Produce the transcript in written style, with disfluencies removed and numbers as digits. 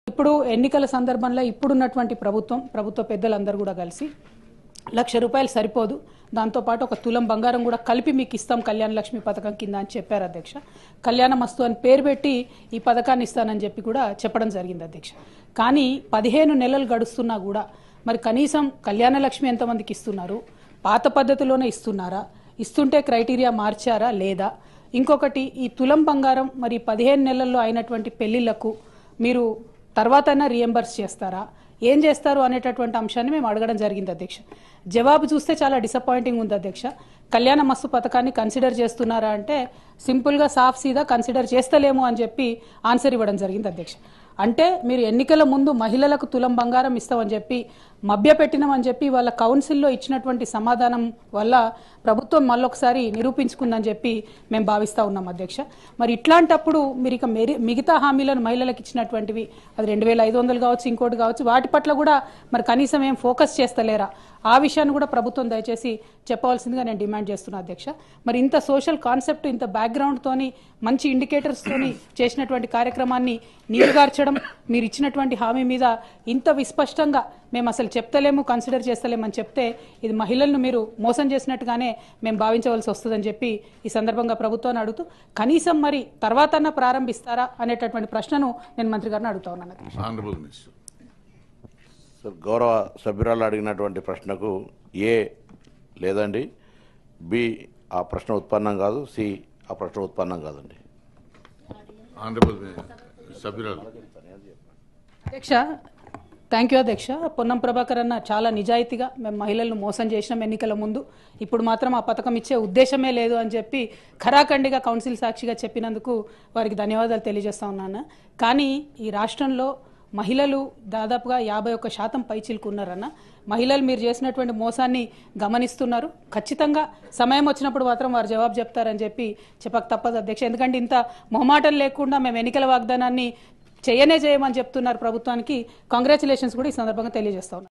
ఇప్పుడు ఎన్నికల సందర్భంలో ఇప్పుడున్నటువంటి ప్రభుత్వ పెద్దలందరూ కూడా కలిసి ₹1,00,000 సరిపోదు, దాంతోపాటు ఒక తులం బంగారం కూడా కలిపి మీకు ఇస్తాం కళ్యాణ లక్ష్మి పథకం కింద అని చెప్పారు అధ్యక్ష. కళ్యాణ మస్తు అని పేరు పెట్టి ఈ పథకాన్ని ఇస్తానని చెప్పి కూడా చెప్పడం జరిగింది అధ్యక్ష. కానీ 15 నెలలు గడుస్తున్నా కూడా మరి కనీసం కళ్యాణ లక్ష్మి ఎంతమందికి ఇస్తున్నారు, పాత పద్ధతిలోనే ఇస్తున్నారా, ఇస్తుంటే క్రైటీరియా మార్చారా లేదా, ఇంకొకటి ఈ తులం బంగారం మరి 15 నెలల్లో అయినటువంటి పెళ్లిళ్లకు మీరు తర్వాతైనా రీఎంబర్స్ చేస్తారా, ఏం చేస్తారు అనేటటువంటి అంశాన్ని మేము అడగడం జరిగింది అధ్యక్ష. జవాబు చూస్తే చాలా డిసప్పాయింటింగ్ ఉంది అధ్యక్ష. కళ్యాణ మస్తు పథకాన్ని కన్సిడర్ చేస్తున్నారా అంటే సింపుల్గా సాఫ్ సీదా కన్సిడర్ చేస్తలేము అని చెప్పి ఆన్సర్ ఇవ్వడం జరిగింది అధ్యక్ష. అంటే మీరు ఎన్నికల ముందు మహిళలకు తులం బంగారం ఇస్తామని చెప్పి మభ్యపెట్టినామని చెప్పి వాళ్ళ కౌన్సిల్లో ఇచ్చినటువంటి సమాధానం వల్ల ప్రభుత్వం మళ్ళొకసారి నిరూపించుకుందని చెప్పి మేము భావిస్తూ ఉన్నాం అధ్యక్ష. మరి ఇట్లాంటప్పుడు మీరు ఇక మిగతా హామీలను మహిళలకు ఇచ్చినటువంటివి అది 2,500 కావచ్చు, ఇంకోటి కావచ్చు, వాటి పట్ల కూడా మరి కనీసం ఏం ఫోకస్ చేస్తలేరా, ఆ విషయాన్ని కూడా ప్రభుత్వం దయచేసి చెప్పవలసిందిగా నేను డిమాండ్ చేస్తున్నా అధ్యక్ష. మరి ఇంత సోషల్ కాన్సెప్ట్, ఇంత బ్యాక్గ్రౌండ్తోని మంచి ఇండికేటర్స్తోని చేసినటువంటి కార్యక్రమాన్ని నీరుగార్చడం, మీరు ఇచ్చినటువంటి హామీ మీద ఇంత విస్పష్టంగా మేము అసలు చెప్తలేము, కన్సిడర్ చేస్తలేమని చెప్తే ఇది మహిళలను మీరు మోసం చేసినట్టుగానే మేము భావించవలసి వస్తుందని చెప్పి ఈ సందర్భంగా ప్రభుత్వాన్ని అడుగుతూ కనీసం మరి తర్వాతన్నా ప్రారంభిస్తారా అనేటటువంటి ప్రశ్నను నేను మంత్రి గారిని అడుగుతా ఉన్నాను. గౌరవ సభ్యురాలు అడిగినటువంటి ప్రశ్నకు ఏ లేదండి, బి ఆ ప్రశ్న ఉత్పన్నం కాదు, సి ఆ ప్రశ్న ఉత్పన్నం కాదండి. అధ్యక్ష, థ్యాంక్ యూ అధ్యక్ష. పొన్నం ప్రభాకర్ అన్న చాలా నిజాయితీగా మేము మహిళలను మోసం చేసినాం ఎన్నికల ముందు, ఇప్పుడు మాత్రం ఆ పథకం ఇచ్చే ఉద్దేశమే లేదు అని చెప్పి ఖరాఖండిగా కౌన్సిల్ సాక్షిగా చెప్పినందుకు వారికి ధన్యవాదాలు తెలియజేస్తా ఉన్నాను. కానీ ఈ రాష్ట్రంలో మహిళలు దాదాపుగా 51% పైచిలకు ఉన్నారన్న. మహిళలు మీరు చేసినటువంటి మోసాన్ని గమనిస్తున్నారు. ఖచ్చితంగా సమయం వచ్చినప్పుడు మాత్రం వారు జవాబు చెప్తారని చెప్పి చెప్పక తప్పదు అధ్యక్ష. ఎందుకంటే ఇంత మొహమాటం లేకుండా మేము ఎన్నికల వాగ్దానాన్ని చేయమని చెప్తున్నారు ప్రభుత్వానికి. కంగ్రాచులేషన్స్ కూడా ఈ సందర్భంగా తెలియజేస్తా ఉన్నాను.